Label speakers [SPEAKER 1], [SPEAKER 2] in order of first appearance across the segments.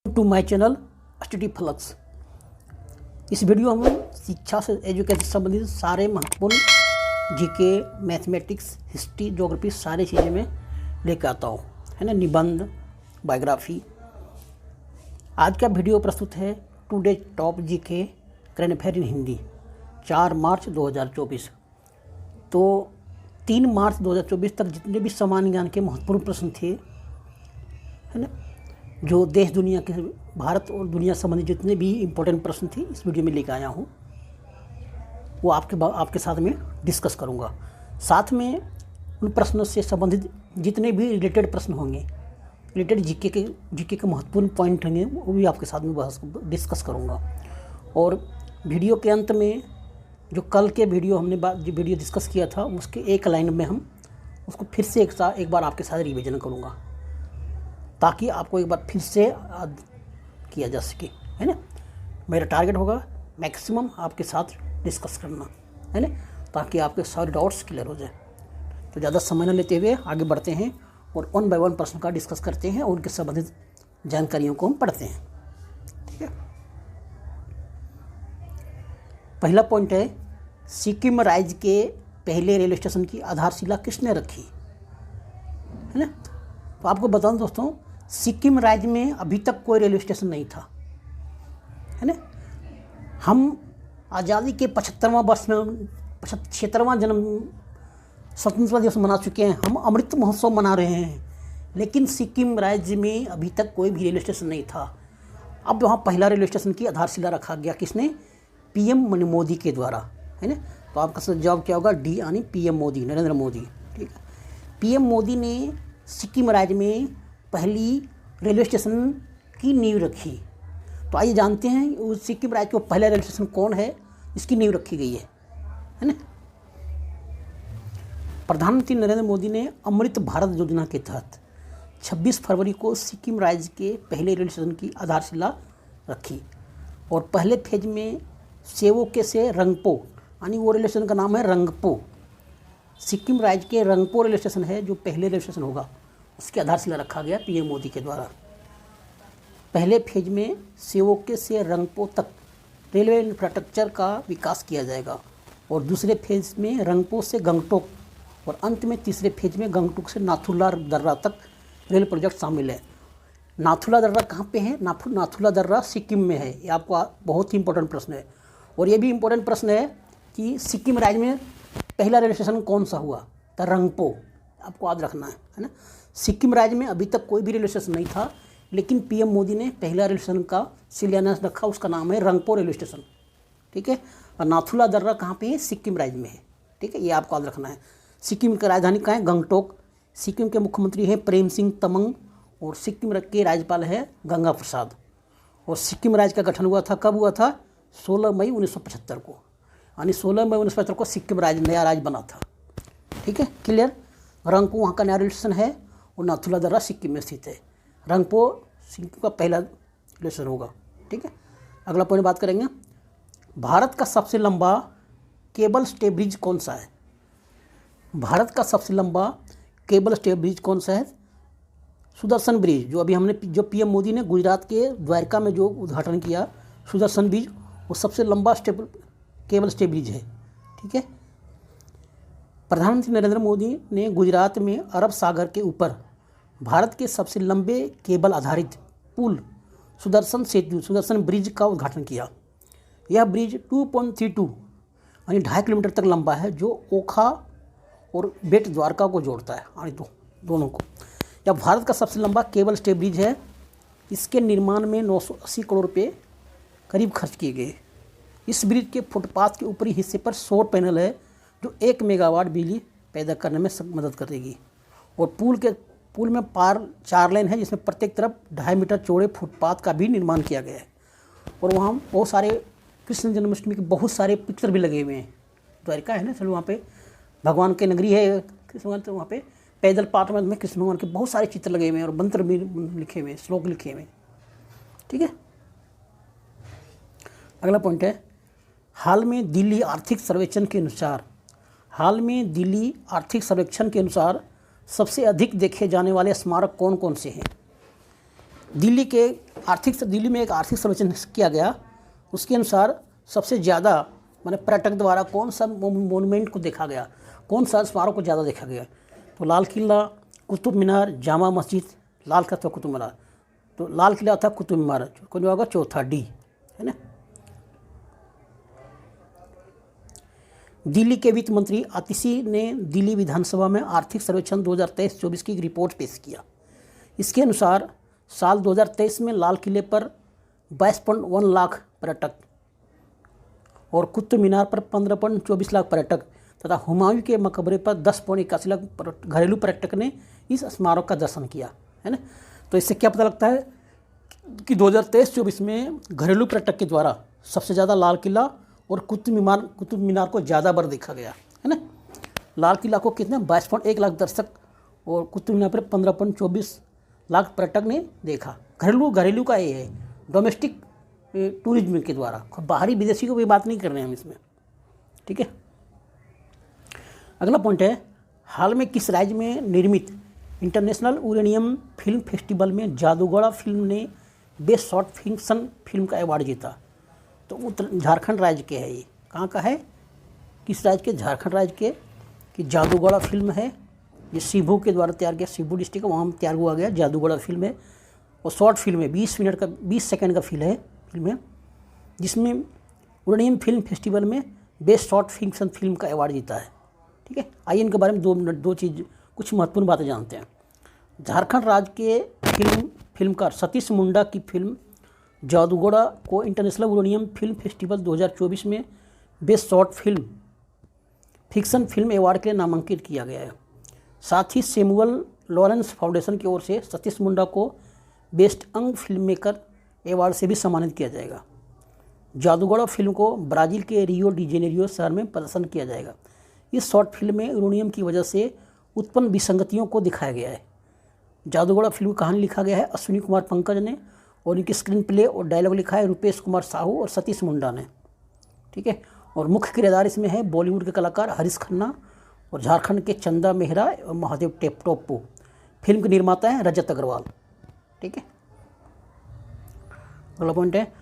[SPEAKER 1] To my channel study flux. इस video में शिक्षा से एजुकेशन से संबंधित सारे महत्वपूर्ण जीके, मैथमेटिक्स, हिस्ट्री, ज्योग्राफी सारी चीज़ें मैं लेकर आता हूँ, है ना। निबंध, बायोग्राफी। आज का वीडियो प्रस्तुत है today top GK current affair in Hindi 4 March 2024। तो 3 मार्च 2024 तक जितने भी सामान्य ज्ञान के महत्वपूर्ण प्रश्न थे, है ना, जो देश दुनिया के, भारत और दुनिया संबंधी जितने भी इम्पोर्टेंट प्रश्न थे, इस वीडियो में लेकर आया हूँ। वो आपके साथ में डिस्कस करूँगा। साथ में उन प्रश्नों से संबंधित जितने भी रिलेटेड प्रश्न होंगे, रिलेटेड जीके के महत्वपूर्ण पॉइंट होंगे, वो भी आपके साथ में डिस्कस करूँगा। और वीडियो के अंत में जो कल के वीडियो हमने जो वीडियो डिस्कस किया था, उसके एक लाइन में हम उसको फिर से एक बार आपके साथ रिवीजन करूँगा, ताकि आपको एक बार फिर से याद किया जा सके, है ना। मेरा टारगेट होगा मैक्सिमम आपके साथ डिस्कस करना, है ना, ताकि आपके सारे डाउट्स क्लियर हो जाए। तो ज़्यादा समय न लेते हुए आगे बढ़ते हैं और 1 बाय 1 प्रश्न का डिस्कस करते हैं और उनके संबंधित जानकारियों को हम पढ़ते हैं, ठीक है। पहला पॉइंट है, सिक्किम राज्य के पहले रेलवे स्टेशन की आधारशिला किसने रखी, है ना। तो आपको बताऊं दोस्तों, सिक्किम राज्य में अभी तक कोई रेलवे स्टेशन नहीं था, है ना। हम आज़ादी के 75वां वर्ष में 76वां जन्म स्वतंत्रता दिवस मना चुके हैं, हम अमृत महोत्सव मना रहे हैं, लेकिन सिक्किम राज्य में अभी तक कोई भी रेलवे स्टेशन नहीं था। अब वहाँ पहला रेलवे स्टेशन की आधारशिला रखा गया, किसने? पीएम मोदी के द्वारा, है ना। तो आपका जवाब क्या होगा? डी, यानी पीएम मोदी, नरेंद्र मोदी, ठीक है। पीएम मोदी ने सिक्किम राज्य में पहली रेलवे स्टेशन की नींव रखी। तो आइए जानते हैं उस सिक्किम राज्य का पहला रेलवे स्टेशन कौन है, इसकी नींव रखी गई है ना। प्रधानमंत्री नरेंद्र मोदी ने अमृत भारत योजना के तहत 26 फरवरी को सिक्किम राज्य के पहले रेलवे स्टेशन की आधारशिला रखी। और पहले फेज में सेवोके से रंगपो, यानी वो रेलवे स्टेशन का नाम है रंगपो। सिक्किम राज्य के रंगपो रेलवे स्टेशन है जो पहले रेलवे स्टेशन होगा, उसकी आधारशिला रखा गया पीएम मोदी के द्वारा। पहले फेज में सेवोके से रंगपो तक रेलवे इंफ्रास्ट्रक्चर का विकास किया जाएगा और दूसरे फेज में रंगपो से गंगटोक और अंत में तीसरे फेज में गंगटोक से नाथुला दर्रा तक रेल प्रोजेक्ट शामिल है। नाथुला दर्रा कहाँ पे है? नाथुला दर्रा सिक्किम में है। ये आपको बहुत ही इंपॉर्टेंट प्रश्न है। और ये भी इम्पोर्टेंट प्रश्न है कि सिक्किम राज्य में पहला रेलवे स्टेशन कौन सा हुआ? तो रंगपो, आपको याद रखना है ना। सिक्किम राज्य में अभी तक कोई भी रेलवे स्टेशन नहीं था, लेकिन पीएम मोदी ने पहला रेलवे स्टेशन का शिलान्यास रखा, उसका नाम है रंगपो रेलवे स्टेशन, ठीक है। और नाथुला दर्रा कहाँ पे है? सिक्किम राज्य में है, ठीक है। ये आपको याद रखना है। सिक्किम की राजधानी कहाँ है? गंगटोक। सिक्किम के मुख्यमंत्री हैं प्रेम सिंह तमंग और सिक्किम के राज्यपाल है गंगा प्रसाद। और सिक्किम राज्य का गठन हुआ था, कब हुआ था? 16 मई 1975 को, यानी 16 मई 1975 को सिक्किम राज्य नया राज्य बना था, ठीक है, क्लियर। रंगपो वहाँ का नया रेलवे स्टेशन है और नाथुला दर्रा सिक्किम में स्थित है। रंगपो सिक्किम का पहला रेलवे स्टेशन होगा, ठीक है। अगला पॉइंट बात करेंगे, भारत का सबसे लंबा केबल स्टे ब्रिज कौन सा है? भारत का सबसे लंबा केबल स्टे ब्रिज कौन सा है? सुदर्शन ब्रिज, जो अभी जो पीएम मोदी ने गुजरात के द्वारका में जो उद्घाटन किया, सुदर्शन ब्रिज, वो सबसे लंबा केबल स्टे ब्रिज है, ठीक है। प्रधानमंत्री नरेंद्र मोदी ने गुजरात में अरब सागर के ऊपर भारत के सबसे लंबे केबल आधारित पुल सुदर्शन ब्रिज का उद्घाटन किया। यह ब्रिज 2.32 यानी 2.5 किलोमीटर तक लंबा है, जो ओखा और बेट द्वारका को जोड़ता है, यानी दोनों को। यह भारत का सबसे लंबा केबल स्टे ब्रिज है। इसके निर्माण में 980 करोड़ रुपये करीब खर्च किए गए। इस ब्रिज के फुटपाथ के ऊपरी हिस्से पर सौर पैनल है, जो 1 मेगावाट बिजली पैदा करने में मदद करेगी। और पुल में पार 4 लेन है, जिसमें प्रत्येक तरफ 2.5 मीटर चौड़े फुटपाथ का भी निर्माण किया गया है। और वहाँ बहुत सारे कृष्ण जन्माष्टमी के बहुत सारे पिक्चर भी लगे हुए हैं। द्वारका है ना, चलो वहाँ पे भगवान की नगरी है कृष्ण भगवान, तो वहाँ पे पैदल पाथ में कृष्ण भगवान के बहुत सारे चित्र लगे हुए हैं और मंत्र भी लिखे हुए हैं, श्लोक लिखे हुए हैं, ठीक है। अगला पॉइंट है, हाल में दिल्ली आर्थिक सर्वेक्षण के अनुसार सबसे अधिक देखे जाने वाले स्मारक कौन कौन से हैं? दिल्ली में एक आर्थिक सर्वेक्षण किया गया। उसके अनुसार सबसे ज़्यादा माने पर्यटक द्वारा कौन सा मोनूमेंट को देखा गया, कौन सा स्मारक को ज़्यादा देखा गया। तो लाल किला, कुतुब मीनार, जामा मस्जिद, लाल किला था कुतुब मीनार। तो लाल किला था कुतुब मीनार, कौन होगा चौथा डी, है ना। दिल्ली के वित्त मंत्री आतिशी ने दिल्ली विधानसभा में आर्थिक सर्वेक्षण 2023-24 की रिपोर्ट पेश किया। इसके अनुसार साल 2023 में लाल किले पर 22.1 लाख पर्यटक और कुतुब मीनार पर 15.24 लाख पर्यटक तथा हुमायूं के मकबरे पर 10.81 लाख घरेलू पर्यटक ने इस स्मारक का दर्शन किया, है ना। तो इससे क्या पता लगता है कि 2023-24 में घरेलू पर्यटक के द्वारा सबसे ज़्यादा लाल किला और कुतुब मीनार को ज़्यादा बार देखा गया, है ना। लाल किला को कितने 22.1 लाख दर्शक और कुतुब मीनार पर 15.24 लाख पर्यटक ने देखा। घरेलू का ये है, डोमेस्टिक टूरिज्म के द्वारा, बाहरी विदेशी को भी बात नहीं कर रहे हैं हम इसमें, ठीक है। अगला पॉइंट है, हाल में किस राज्य में निर्मित इंटरनेशनल यूरेनियम फिल्म फेस्टिवल में जादूगरा फिल्म ने बेस्ट शॉर्ट फिक्शन फिल्म का अवार्ड जीता। तो झारखंड राज्य के है, ये कहाँ का है, किस राज्य के, झारखंड राज्य के, कि जादूगरा फिल्म है, ये शिबू के द्वारा तैयार किया, शिबू डिस्ट्रिक्ट वहाँ तैयार हुआ गया जादूगरा फिल्म है। और शॉर्ट फिल्म है, 20 सेकंड का फिल्म है, जिसमें यूरेनियम फिल्म फेस्टिवल में बेस्ट शॉर्ट फिक्शन फिल्म का अवार्ड जीता है, ठीक है। आइए इनके बारे में दो चीज़ कुछ महत्वपूर्ण बातें जानते हैं। झारखंड राज्य के फिल्मकार सतीश मुंडा की फिल्म जादूगरा को इंटरनेशनल यूरेनियम फिल्म फेस्टिवल 2024 में best short fiction film award के लिए नामांकित किया गया है। साथ ही सैमुअल लॉरेंस फाउंडेशन की ओर से सतीश मुंडा को best young film maker award से भी सम्मानित किया जाएगा। जादूगरा फिल्म को ब्राज़ील के रियो डी जेनेरियो शहर में प्रदर्शन किया जाएगा। इस शॉर्ट फिल्म में यूरेनियम की वजह से उत्पन्न विसंगतियों को दिखाया गया है। जादूगरा फिल्म की कहानी लिखा गया है अश्विनी कुमार पंकज ने और इनकी स्क्रीन प्ले और डायलॉग लिखा है रूपेश कुमार साहू और सतीश मुंडा ने, ठीक है। और मुख्य किरदार इसमें है बॉलीवुड के कलाकार हरीश खन्ना और झारखंड के चंदा मेहरा और महादेव टोप्पो। फिल्म के निर्माता हैं रजत अग्रवाल, ठीक है। अगला पॉइंट है,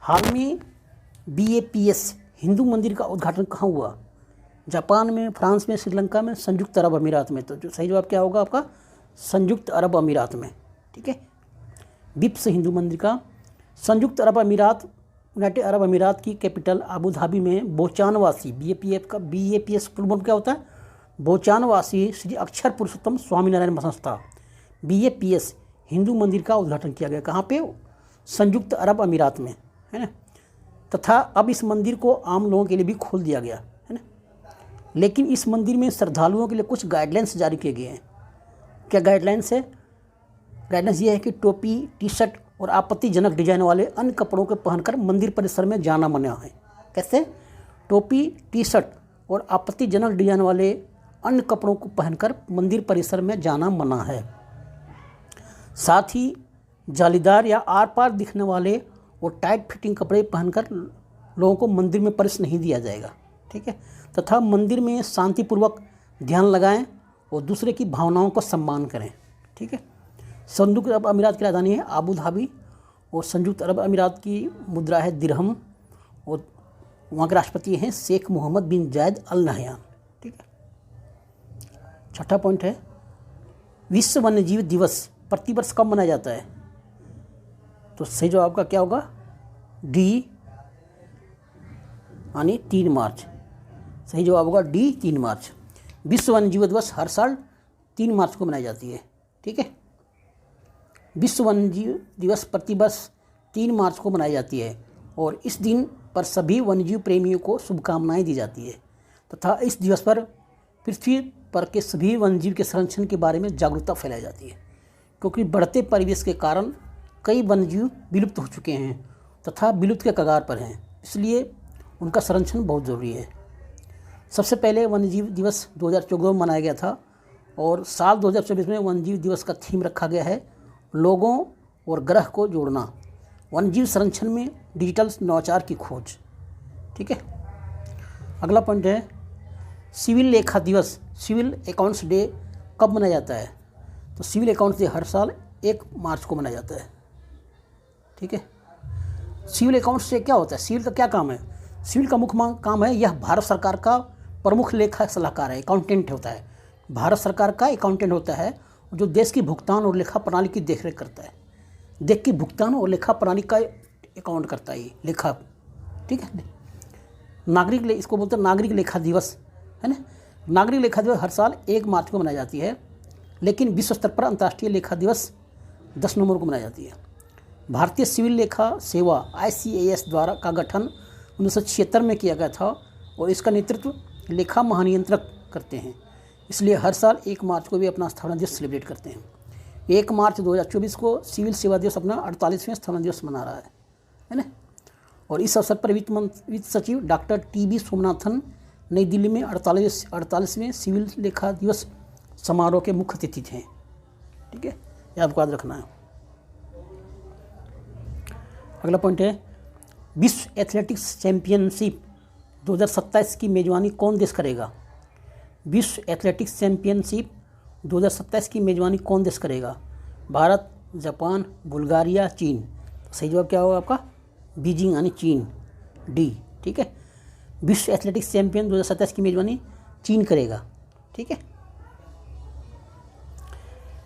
[SPEAKER 1] हाल में BAPS हिंदू मंदिर का उद्घाटन कहाँ हुआ। जापान में, फ्रांस में, श्रीलंका में, संयुक्त अरब अमीरात में। तो जो सही जवाब क्या होगा आपका, संयुक्त अरब अमीरात में, ठीक है। बिप्स हिंदू मंदिर का संयुक्त अरब अमीरात, यूनाइटेड अरब अमीरात की कैपिटल आबू धाबी में बोचानवासी BAPS फुल फॉर्म क्या होता है, बोचानवासी श्री अक्षर पुरुषोत्तम स्वामीनारायण संस्था BAPS हिंदू मंदिर का उद्घाटन किया गया। कहाँ पे, संयुक्त अरब अमीरात में, है ना। तथा अब इस मंदिर को आम लोगों के लिए भी खोल दिया गया है ना। लेकिन इस मंदिर में श्रद्धालुओं के लिए कुछ गाइडलाइंस जारी किए गए हैं। क्या गाइडलाइंस है, गाइडलाइंस ये है कि टोपी, टी-शर्ट और आपत्तिजनक डिजाइन वाले अन्य कपड़ों को पहनकर मंदिर परिसर में जाना मना है। कैसे, टोपी, टी-शर्ट और आपत्तिजनक डिजाइन वाले अन्य कपड़ों को पहनकर मंदिर परिसर में जाना मना है। साथ ही जालीदार या आर पार दिखने वाले और टाइट फिटिंग कपड़े पहनकर लोगों को मंदिर में प्रवेश नहीं दिया जाएगा, ठीक है। तथा मंदिर में शांतिपूर्वक ध्यान लगाएं और दूसरे की भावनाओं का सम्मान करें, ठीक है। संयुक्त अरब अमीरात की राजधानी है आबू धाबी और संयुक्त अरब अमीरात की मुद्रा है दिरहम और वहाँ के राष्ट्रपति हैं शेख मोहम्मद बिन जायद अल नहयान, ठीक है। छठा पॉइंट है, विश्व वन्यजीव दिवस प्रतिवर्ष कब मनाया जाता है। तो सही जवाब का क्या होगा, डी यानी 3 मार्च। सही जवाब होगा डी 3 मार्च। विश्व वन्यजीव दिवस हर साल 3 मार्च को मनाई जाती है, ठीक है। विश्व वन्यजीव दिवस प्रतिवर्ष 3 मार्च को मनाई जाती है और इस दिन पर सभी वन्यजीव प्रेमियों को शुभकामनाएं दी जाती है तथा इस दिवस पर पृथ्वी पर के सभी वन्यजीव के संरक्षण के बारे में जागरूकता फैलाई जाती है, क्योंकि बढ़ते परिवेश के कारण कई वन्यजीव विलुप्त हो चुके हैं तथा विलुप्त के कगार पर हैं, इसलिए उनका संरक्षण बहुत ज़रूरी है। सबसे पहले वन्यजीव दिवस 2014 में मनाया गया था और साल 2024 में वन्यजीव दिवस का थीम रखा गया है लोगों और ग्रह को जोड़ना, वन्यजीव संरक्षण में डिजिटल नवाचार की खोज, ठीक है। अगला पॉइंट है, सिविल लेखा दिवस, सिविल अकाउंट्स डे कब मनाया जाता है। तो सिविल अकाउंट्स डे हर साल 1 मार्च को मनाया जाता है, ठीक है। सिविल अकाउंट से क्या होता है, सिविल का क्या काम है? सिविल का मुख्य काम है, यह भारत सरकार का प्रमुख लेखा सलाहकार है, अकाउंटेंट होता है। भारत सरकार का अकाउंटेंट होता है जो देश की भुगतान और लेखा प्रणाली की देखरेख करता है। देश की भुगतान और लेखा प्रणाली का अकाउंट करता है ये लेखा, ठीक है। नागरिक इसको बोलते हैं नागरिक लेखा दिवस, है ना। नागरिक लेखा दिवस हर साल 1 मार्च को मनाई जाती है, लेकिन विश्व स्तर पर अंतर्राष्ट्रीय लेखा दिवस 10 नवंबर को मनाई जाती है। भारतीय सिविल लेखा सेवा ICAS द्वारा का गठन 1976 में किया गया था और इसका नेतृत्व लेखा महानियंत्रक करते हैं। इसलिए हर साल 1 मार्च को भी अपना स्थापना दिवस सेलिब्रेट करते हैं। 1 मार्च 2024 को सिविल सेवा दिवस अपना 48वें स्थापना दिवस मना रहा है ना। और इस अवसर पर वित्त सचिव डॉक्टर TB सोमनाथन नई दिल्ली में 48वें सिविल लेखा दिवस समारोह के मुख्य अतिथि थे, ठीक है। ये आपको याद रखना है। अगला पॉइंट है, विश्व एथलेटिक्स चैंपियनशिप 2027 की मेजबानी कौन देश करेगा? विश्व एथलेटिक्स चैंपियनशिप 2027 की मेजबानी कौन देश करेगा? भारत, जापान, बुल्गारिया, चीन। सही जवाब क्या होगा आपका? बीजिंग यानी चीन, डी, ठीक है। विश्व एथलेटिक्स चैंपियन 2027 की मेजबानी चीन करेगा, ठीक है।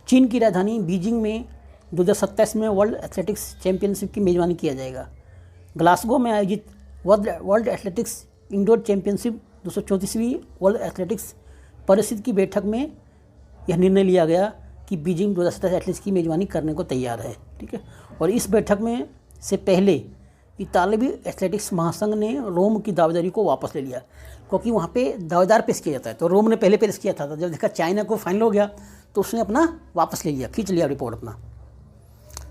[SPEAKER 1] चीन की राजधानी बीजिंग में 2027 में वर्ल्ड एथलेटिक्स चैंपियनशिप की मेजबानी किया जाएगा। ग्लासगो में आयोजित वर्ल्ड एथलेटिक्स इंडोर चैंपियनशिप 234वीं वर्ल्ड एथलेटिक्स परिषद की बैठक में यह निर्णय लिया गया कि बीजिंग 2027 एथलेटिक्स की मेजबानी करने को तैयार है, ठीक है। और इस बैठक में से पहले इतालवी एथलेटिक्स महासंघ ने रोम की दावेदारी को वापस ले लिया, क्योंकि वहाँ पे दावेदार पेश किया जाता है। तो रोम ने पहले पेश किया था, जब देखा चाइना को फाइनल हो गया तो उसने अपना वापस ले लिया, खींच लिया रिपोर्ट अपना।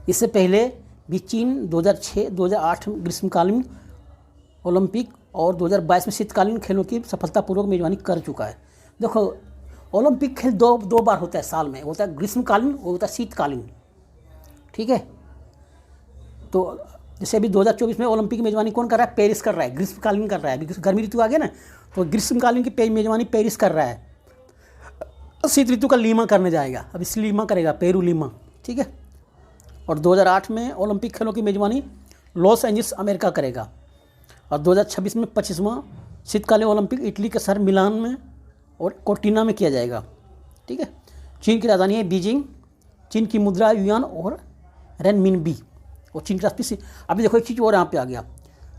[SPEAKER 1] इससे पहले भी चीन 2006-2008 ग्रीष्मकालीन ओलंपिक और 2022 में शीतकालीन खेलों की सफलतापूर्वक मेजबानी कर चुका है। देखो, ओलंपिक खेल दो बार होता है साल में, होता है ग्रीष्मकालीन और होता है शीतकालीन, ठीक है। तो जैसे अभी 2024 में ओलंपिक की मेजबानी कौन कर रहा है? पेरिस कर रहा है, ग्रीष्मकालीन कर रहा है। अभी गर्मी ऋतु आ गया ना, तो ग्रीष्मकालीन की मेजबानी पेरिस कर रहा है। शीत ऋतु का लीमा करने जाएगा, अब इस लीमा करेगा, पेरू लीमा, ठीक है। और 2008 में ओलंपिक खेलों की मेजबानी लॉस एंजल्स अमेरिका करेगा। और 2026 में 25वां शीतकालीन ओलंपिक इटली के शहर मिलान में और कोर्टिना में किया जाएगा, ठीक है। चीन की राजधानी है बीजिंग। चीन की मुद्रा युआन और रेनमिनबी। और चीन का राष्ट्रीय, अभी देखो एक चीज़ और यहाँ पे आ गया,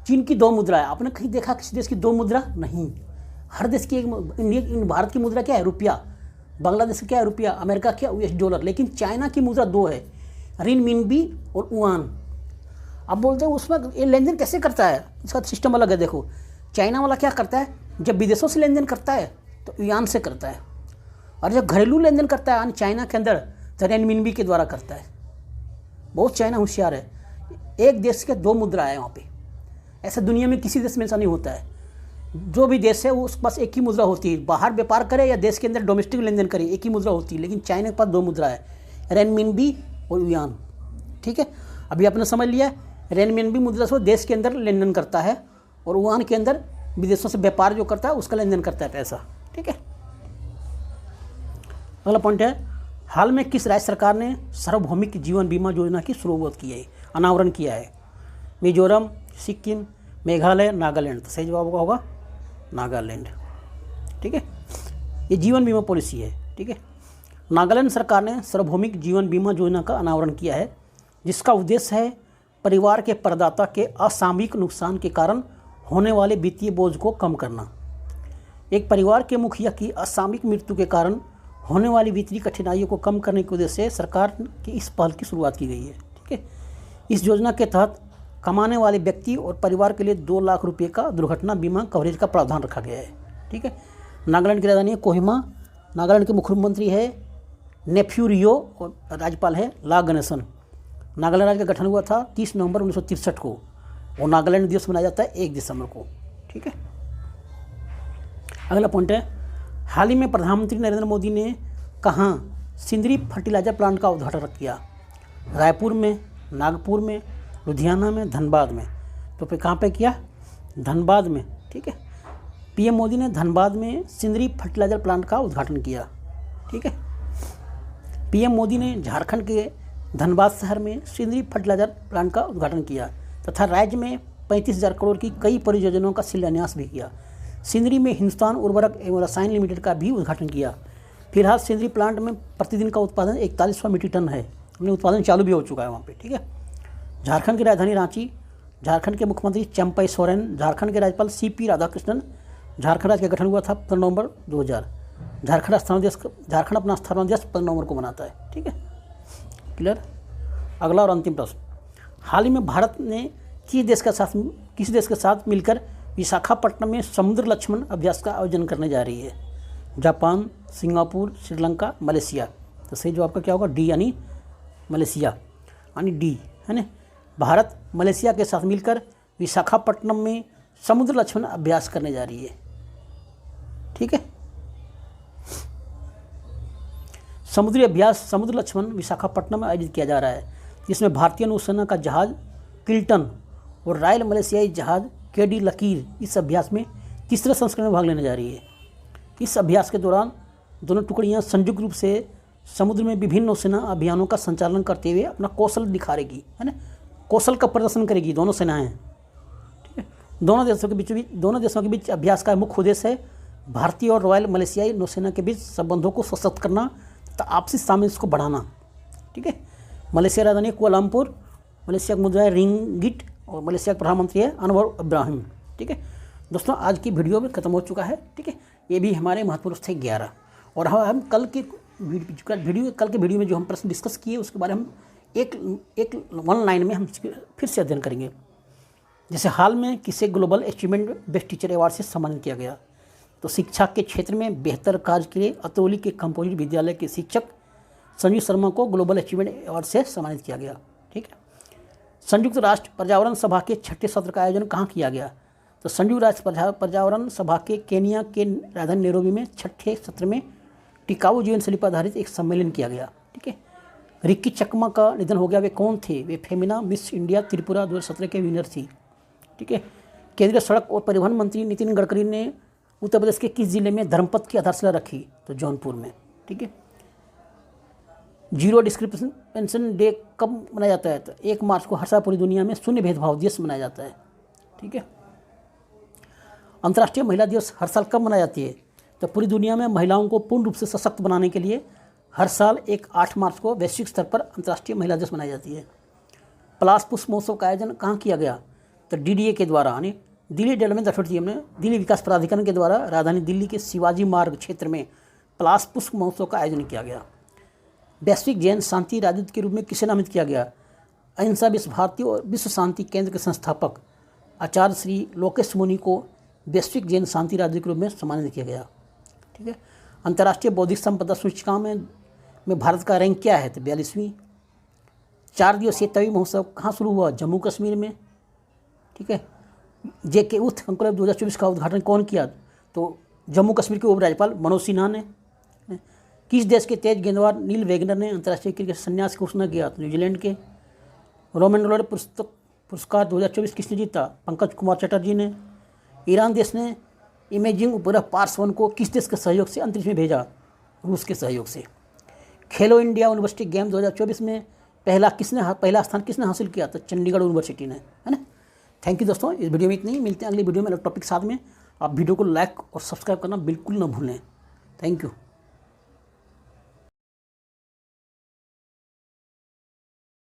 [SPEAKER 1] चीन की 2 मुद्रा है। आपने कहीं देखा किसी देश की 2 मुद्रा? नहीं, हर देश की एक। भारत की मुद्रा क्या है? रुपया। बांग्लादेश का क्या है? रुपया। अमेरिका क्या? US dollar. लेकिन चाइना की मुद्रा 2 है, रिनमिनबी और युआन। अब बोलते हैं उसमें ये लेन देन कैसे करता है, इसका सिस्टम अलग है। देखो, चाइना वाला क्या करता है, जब विदेशों से लेन देन करता है तो युआन से करता है, और जब घरेलू लेन देन करता है चाइना के अंदर तो रेनमिनबी के द्वारा करता है। बहुत चाइना होशियार है। एक देश के 2 मुद्रा है वहाँ पे, ऐसा दुनिया में किसी देश में ऐसा नहीं होता है। जो भी देश है वो उसके पास एक ही मुद्रा होती है, बाहर व्यापार करे या देश के अंदर डोमेस्टिक लेन देन करे, एक ही मुद्रा होती है। लेकिन चाइना के पास 2 मुद्रा है, रेनमिनबी और युआन, ठीक है। अभी आपने समझ लिया, रेनमिनबी मुद्रा से देश के अंदर लेन देन करता है और युआन के अंदर विदेशों से व्यापार जो करता है उसका लेन देन करता है पैसा, ठीक है। अगला पॉइंट है, हाल में किस राज्य सरकार ने सार्वभौमिक जीवन बीमा योजना की शुरुआत की है, अनावरण किया है? मिजोरम, सिक्किम, मेघालय, नागालैंड। तो सही जवाब होगा नागालैंड, ठीक है। ये जीवन बीमा पॉलिसी है, ठीक है। नागालैंड सरकार ने सार्वभौमिक जीवन बीमा योजना का अनावरण किया है, जिसका उद्देश्य है परिवार के प्रदाता के असामयिक नुकसान के कारण होने वाले वित्तीय बोझ को कम करना। एक परिवार के मुखिया की असामयिक मृत्यु के कारण होने वाली वित्तीय कठिनाइयों को कम करने के उद्देश्य से सरकार की इस पहल की शुरुआत की गई है, ठीक है। इस योजना के तहत कमाने वाले व्यक्ति और परिवार के लिए 2 लाख रुपये का दुर्घटना बीमा कवरेज का प्रावधान रखा गया है, ठीक है। नागालैंड की राजधानी है कोहिमा। नागालैंड के मुख्यमंत्री है नेफ्यू रियो और राज्यपाल है ला गणेशन। नागालैंड राज्य का गठन हुआ था 30 नवंबर 1963 को और नागालैंड दिवस मनाया जाता है 1 दिसंबर को, ठीक है। अगला पॉइंट है, हाल ही में प्रधानमंत्री नरेंद्र मोदी ने कहाँ सिंदरी फर्टिलाइजर प्लांट का उद्घाटन किया? रायपुर में, नागपुर में, लुधियाना में, धनबाद में। तो फिर कहाँ पे किया? धनबाद में, ठीक है। PM मोदी ने धनबाद में सिंदरी फर्टिलाइजर प्लांट का उद्घाटन किया, ठीक है। PM मोदी ने झारखंड के धनबाद शहर में सिंदरी फर्टिलाइजर प्लांट का उद्घाटन किया तथा राज्य में 35,000 करोड़ की कई परियोजनाओं का शिलान्यास भी किया। सिंदरी में हिंदुस्तान उर्वरक एवं रसायन लिमिटेड का भी उद्घाटन किया। फिलहाल सिंदरी प्लांट में प्रतिदिन का उत्पादन 4100 मीट्रिक टन है। हमने उत्पादन चालू भी हो चुका है वहाँ पे, ठीक है। झारखंड की राजधानी रांची, झारखंड के मुख्यमंत्री चंपई सोरेन, झारखंड के राज्यपाल CP राधाकृष्णन। झारखंड राज्य का गठन हुआ था 15 नवंबर 2000। झारखंड अपना स्थापना दिवस 15 नवंबर को मनाता है, ठीक है। क्लियर। अगला और अंतिम प्रश्न, हाल ही में भारत ने किस देश के साथ मिलकर विशाखापट्टनम में समुद्र लक्ष्मण अभ्यास का आयोजन करने जा रही है? Japan, Singapore, Sri Lanka, Malaysia. तो सही जवाब का क्या होगा? डी यानी मलेशिया, यानी डी है ना। भारत मलेशिया के साथ मिलकर विशाखापट्टनम में समुद्र लक्ष्मण अभ्यास करने जा रही है, ठीक है। समुद्री अभ्यास समुद्र लक्ष्मण विशाखापट्टनम में आयोजित किया जा रहा है, जिसमें भारतीय नौसेना का जहाज किल्टन और रॉयल मलेशियाई जहाज KD लकीर इस अभ्यास में तीसरे संस्करण में भाग लेने जा रही है। इस अभ्यास के दौरान दोनों टुकड़ियां संयुक्त रूप से समुद्र में विभिन्न नौसेना अभियानों का संचालन करते हुए अपना कौशल दिखाएगी, है ना। कौशल का प्रदर्शन करेगी दोनों सेनाएं, ठीक है। दोनों देशों के बीच अभ्यास का मुख्य उद्देश्य है भारतीय और रॉयल मलेशियाई नौसेना के बीच संबंधों को सशक्त करना तथा आपसी सामंजस्य को बढ़ाना, ठीक है। मलेशिया राजधानी कुआलालंपुर, मलेशिया का मुद्रा है रिंगिट और मलेशिया के प्रधानमंत्री है अनवर इब्राहिम, ठीक है। दोस्तों आज की वीडियो में खत्म हो चुका है, ठीक है। ये भी हमारे महत्वपूर्ण थे 11 और हम कल के वीडियो में जो हम प्रश्न डिस्कस किए उसके बारे में हम एक वन लाइन में हम फिर से अध्ययन करेंगे। जैसे हाल में किसे global achievement best teacher award से सम्मानित किया गया? तो शिक्षा के क्षेत्र में बेहतर कार्य के लिए अतरौली के कंपोजिट विद्यालय के शिक्षक संजू शर्मा को ग्लोबल अचीवमेंट अवार्ड से सम्मानित किया गया, ठीक है। संयुक्त राष्ट्र पर्यावरण सभा के 6ठे सत्र का आयोजन कहाँ किया गया? तो संयुक्त राष्ट्र पर्यावरण सभा के केनिया के राजधानी नैरोबी में 6ठे सत्र में टिकाऊ जीवन शैली पर आधारित एक सम्मेलन किया गया, ठीक है। रिक्की चकमा का निधन हो गया। वे कौन थे? वे फेमिना मिस इंडिया त्रिपुरा 2017 के विनर थी, ठीक है। केंद्रीय सड़क और परिवहन मंत्री नितिन गडकरी ने उत्तर प्रदेश के किस जिले में धर्मपथ की आधारशिला रखी? तो जौनपुर में, ठीक है। जीरो डिस्क्रिमिनेशन डे कब मनाया जाता है? तो 1 मार्च को हर साल पूरी दुनिया में शून्य भेदभाव दिवस मनाया जाता है, ठीक है। अंतर्राष्ट्रीय महिला दिवस हर साल कब मनाई जाती है? तो पूरी दुनिया में महिलाओं को पूर्ण रूप से सशक्त बनाने के लिए हर साल 8 मार्च को वैश्विक स्तर पर अंतर्राष्ट्रीय महिला दिवस मनाई जाती है। पलाश पुष्प महोत्सव का आयोजन कहाँ किया गया? तो DDA के द्वारा यानी दिल्ली डेवलपमेंट अथॉरिटी में दिल्ली विकास प्राधिकरण के द्वारा राजधानी दिल्ली के शिवाजी मार्ग क्षेत्र में पलाश पुष्प महोत्सव का आयोजन किया गया। वैश्विक जैन शांति राजदूत के रूप में किसे नामित किया गया? अहिंसा विश्व भारती और विश्व शांति केंद्र के संस्थापक आचार्य श्री लोकेश मुनि को वैश्विक जैन शांति राजदूत के रूप में सम्मानित किया गया, ठीक है। अंतर्राष्ट्रीय बौद्धिक संपदा सूचकांक में भारत का रैंक क्या है? तो 42वीं। 4 दिवसीय तवी महोत्सव कहाँ शुरू हुआ? जम्मू कश्मीर में, ठीक है। JK यूथ कंक्लेव 2024 का उद्घाटन कौन किया? तो जम्मू कश्मीर के उपराज्यपाल मनोज सिन्हा ने। किस देश के तेज गेंदबाज नील वेगनर ने अंतर्राष्ट्रीय क्रिकेट संन्यास की घोषणा किया? तो न्यूजीलैंड के। रोमन रोलर पुरस्कार 2024 किसने जीता? पंकज कुमार चटर्जी ने। ईरान देश ने इमेजिंग उपग्रह पार्स 1 को किस देश के सहयोग से अंतरिक्ष में भेजा? रूस के सहयोग से। खेलो इंडिया यूनिवर्सिटी गेम 2024 में पहला स्थान किसने हासिल किया? तो चंडीगढ़ यूनिवर्सिटी ने, है ना। थैंक यू दोस्तों, इस वीडियो में इतनी ही। मिलते हैं अगली वीडियो में अलग टॉपिक के साथ में। आप वीडियो को लाइक और सब्सक्राइब करना बिल्कुल ना भूलें। Thank you.